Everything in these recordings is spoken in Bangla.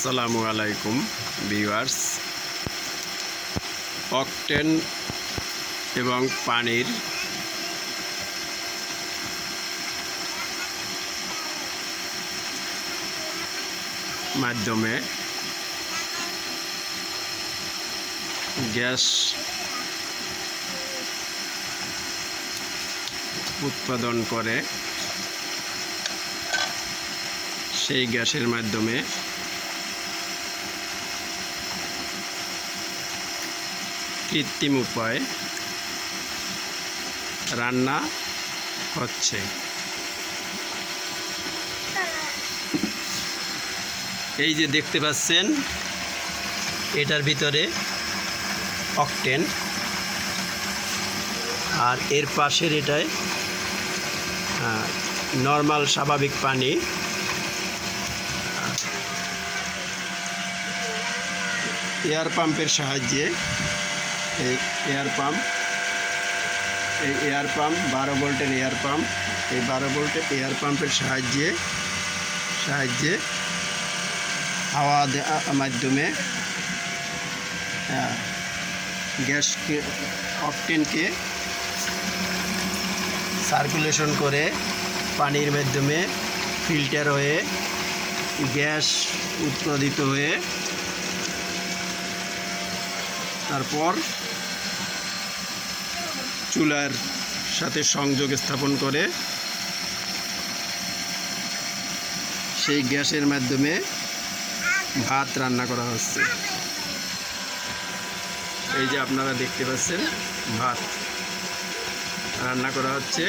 আসসালামু আলাইকুম ভিউয়ার্স। অকটেন এবং পানির মাধ্যমে গ্যাস উৎপাদন করে, সেই গ্যাসের মাধ্যমে কৃত্রিম উপায়ে রান্না হচ্ছে। এই যে দেখতে পাচ্ছেন, এটার ভিতরে অকটেন, আর এর পাশের এটায় নর্মাল স্বাভাবিক পানি। এয়ার পাম্পের সাহায্যে এই এয়ার পাম্প 12 ভোল্টের এয়ার পাম্প, এই 12 ভোল্টের এয়ার পাম্পের সাহায্যে হাওয়া মাধ্যমে গ্যাসকে অকটেনকে সার্কুলেশন করে পানির মাধ্যমে ফিল্টার হয়ে গ্যাস উৎপাদিত হয়ে তারপর চুলার সাথে সংযোগ স্থাপন করে সেই গ্যাসের মাধ্যমে ভাত রান্না করা হচ্ছে। এই যে আপনারা দেখতে পাচ্ছেন, ভাত রান্না করা হচ্ছে।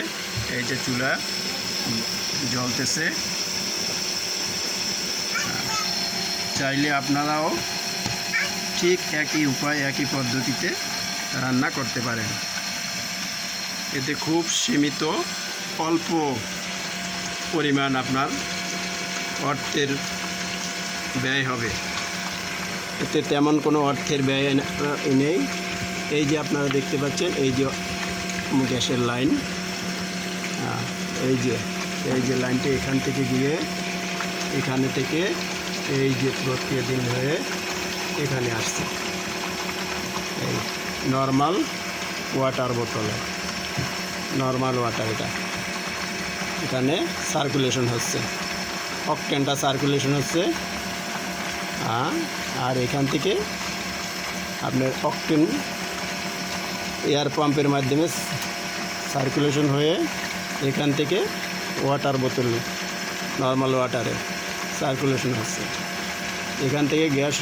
এই যে চুলা জ্বলতেছে। চাইলে আপনারাও ঠিক একই উপায়, একই পদ্ধতিতে রান্না করতে পারেন। এতে খুব সীমিত অল্প পরিমাণ আপনার অর্থের ব্যয় হবে, এতে তেমন কোনো অর্থের ব্যয় নেই। এই যে আপনারা দেখতে পাচ্ছেন, এই যে গ্যাসের লাইন, এই যে লাইনটি এখান থেকে গিয়ে এখানে থেকে এই যে প্রক্রিয়াধীন হয়ে এখানে আসছে। এই নর্মাল ওয়াটার বোতলে, নর্মাল ওয়াটার, এখানে সার্কুলেশন হচ্ছে, অকটেনটা সার্কুলেশন হচ্ছে। আর এখান থেকে আপনার অকটেন এয়ার পাম্পের মাধ্যমে সার্কুলেশন হয়ে এখান থেকে ওয়াটার বোতলে, নর্মাল ওয়াটারে সার্কুলেশন হচ্ছে। এখান থেকে গ্যাস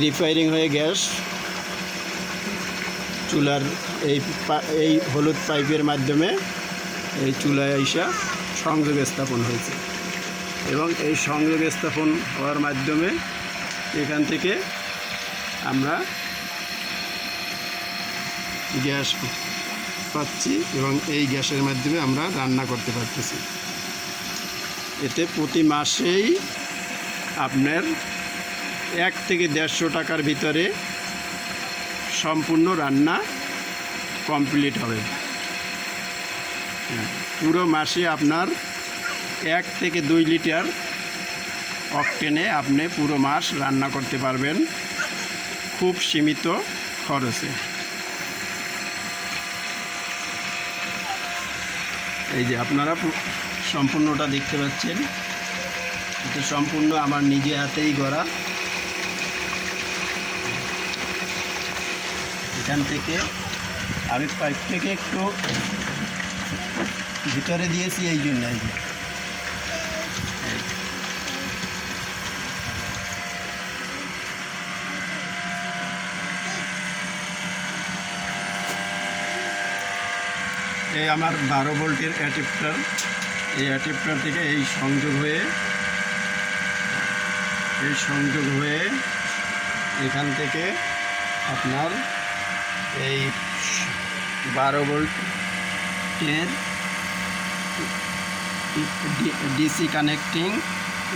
রিফায়ারিং হয়ে গ্যাস চুলার এই হলুদ পাইপের মাধ্যমে এই চুলায় আইসা সংযোগ স্থাপন হয়েছে, এবং এই সংযোগ স্থাপন হওয়ার মাধ্যমে এখান থেকে আমরা গ্যাস পাচ্ছি, এবং এই গ্যাসের মাধ্যমে আমরা রান্না করতে পারতেছি। এতে প্রতি মাসেই আপনার 1 থেকে 150 টাকার ভিতরে সম্পূর্ণ রান্না কমপ্লিট হবে। পুরো মাসে আপনার 1 থেকে 2 লিটার অকটেনে আপনি পুরো মাস রান্না করতে পারবেন খুব সীমিত খরচে। এই যে আপনারা সম্পূর্ণটা দেখতে পাচ্ছেন, এটা সম্পূর্ণ আমার নিজে হাতেই গড়া। এখান থেকে আমি পাইপ থেকে একটু ভিতরে দিয়েছি, এই জন্য এই আমার 12 ভোল্টের অ্যাডাপ্টার, এই অ্যাডাপ্টার থেকে এই সংযোগ হয়ে এখান থেকে আপনার এই 12 ভোল্টের ডিসি কানেক্টিং,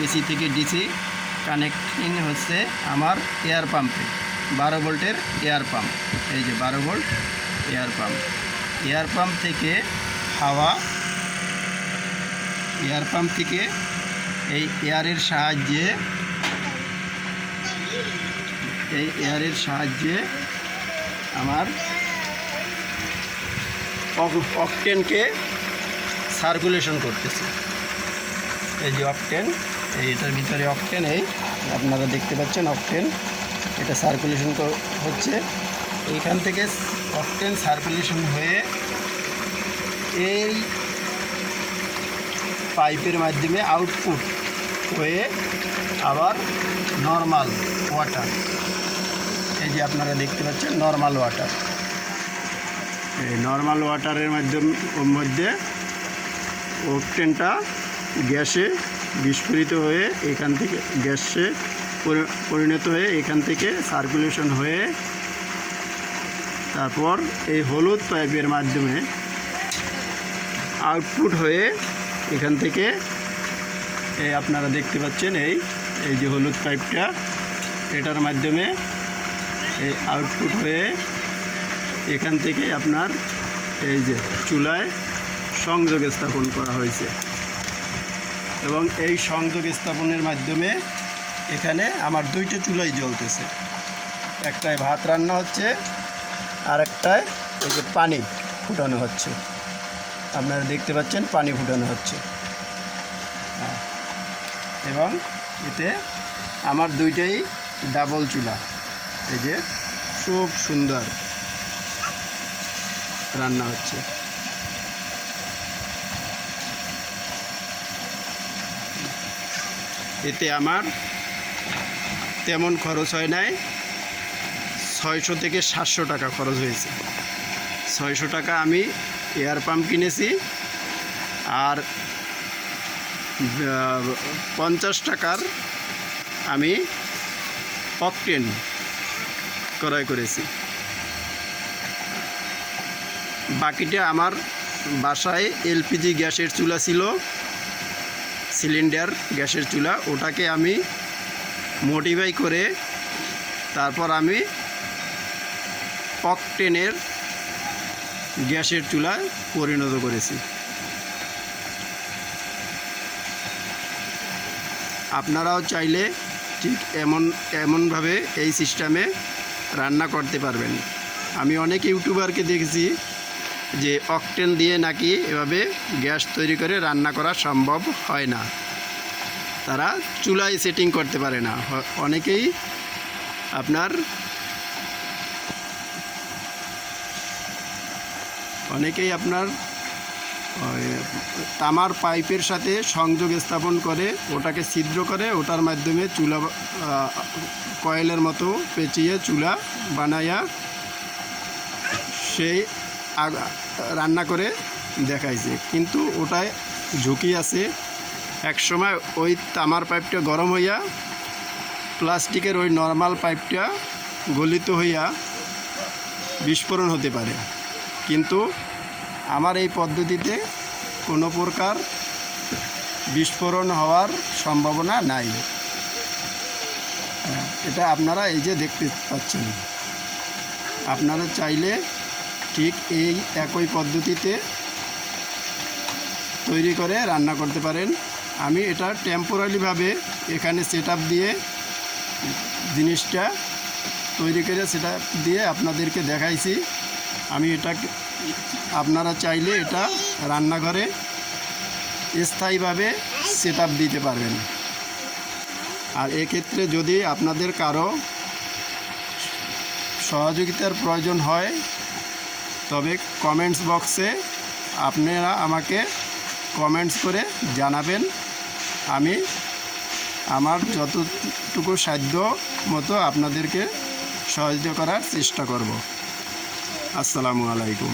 এসি থেকে ডিসি কানেক্টিং হচ্ছে আমার এয়ার পাম্পে, 12 ভোল্টের এয়ার পাম্প। এই যে 12 volt air pump, air pump থেকে হাওয়া, এয়ার পাম্প থেকে এই এয়ারের সাহায্যে এই এয়ারের সাহায্যে আমার অকটেনকে সার্কুলেশন করতেছে। এই যে অকটেন, এইটার ভিতরে অকটেন, এই আপনারা দেখতে পাচ্ছেন অকটেন, এটা সার্কুলেশন হচ্ছে। এইখান থেকে অকটেন সার্কুলেশন হয়ে এই পাইপের মাধ্যমে আউটপুট হয়ে আবার নর্মাল ওয়াটার, এই যে আপনারা দেখতে পাচ্ছেন নর্মাল ওয়াটার, এই নর্মাল ওয়াটারের মধ্যে অকটেনটা গ্যাসে বিস্ফোরিত হয়ে এখান থেকে গ্যাসে পরিণত হয়ে এখান থেকে সার্কুলেশন হয়ে তারপর এই হলুদ পাইপের মাধ্যমে আউটপুট হয়ে এখান থেকে এই আপনারা দেখতে পাচ্ছেন এই যে হলুদ পাইপটা, এটার মাধ্যমে এই আউটপুট হয়ে এখান থেকে আপনার এই যে চুলায় সংযোগ স্থাপন করা হয়েছে। এবং এই সংযোগ স্থাপনের মাধ্যমে এখানে আমার দুইটা চুলাই জ্বলতেছে, একটায় ভাত রান্না হচ্ছে আর একটায় এই যে পানি ফুটানো হচ্ছে, আপনারা দেখতে পাচ্ছেন পানি ফুটানো হচ্ছে। এবং এতে আমার দুইটাই ডাবল চুলা, এই যে খুব সুন্দর রান্না হচ্ছে। এতে আমার তেমন খরচ হয় নাই, 600 থেকে 700 টাকা খরচ হয়েছে। 600 টাকা আমি এয়ার পাম্প কিনেছি, আর 50 টাকার আমি অকটেন ক্রয় করেছি। বাকিটা আমার বাসায় এলপিজি গ্যাসের চুলা ছিল, সিলিন্ডার গ্যাসের চুলা, ওটাকে আমি মডিফাই করে তারপর আমি অকটেনের গ্যাসের চুলায় পরিণত করেছি। আপনারাও চাইলে ঠিক এমনভাবে এই সিস্টেমে রান্না করতে পারবেন। আমি অনেক ইউটিউবারকে দেখেছি যে অকটেন দিয়ে নাকি এভাবে গ্যাস তৈরি করে রান্না করা সম্ভব হয় না, তারা চুলায় সেটিং করতে পারে না। অনেকেই আপনার তামার পাইপের সাথে সংযোগ স্থাপন করে ওটাকে ছিদ্র করে ওটার মাধ্যমে চুলা কয়েলের মতো পেঁচিয়ে চুলা বানাইয়া সেই রান্না করে দেখাইছে, কিন্তু ওটায় ঝুঁকি আছে। একসময় ওই তামার পাইপটা গরম হইয়া প্লাস্টিকের ওই নর্মাল পাইপটা গলিত হইয়া বিস্ফোরণ হতে পারে, কিন্তু আমার এই পদ্ধতিতে কোনো প্রকার বিস্ফোরণ হওয়ার সম্ভাবনা নাই। এটা আপনারা এই যে দেখতে পাচ্ছেন, আপনারা চাইলে ঠিক এই একই পদ্ধতিতে তৈরি করে রান্না করতে পারেন। আমি এটা টেম্পোরারিভাবে এখানে সেটআপ দিয়ে জিনিসটা তৈরি করে সেটআপ দিয়ে আপনাদেরকে দেখাইছি। আমি এটা আপনারা চাইলে এটা রান্নাঘরে স্থায়ীভাবে সেটআপ দিতে পারবেন। আর এক্ষেত্রে যদি আপনাদের কারো সহযোগিতার প্রয়োজন হয় তবে কমেন্টস বক্সে আপনারা আমাকে কমেন্টস করে জানাবেন, আমি আমার যতটুকু সাধ্য মতো আপনাদেরকে সহযোগিতা করার চেষ্টা করব। আসসালামু আলাইকুম।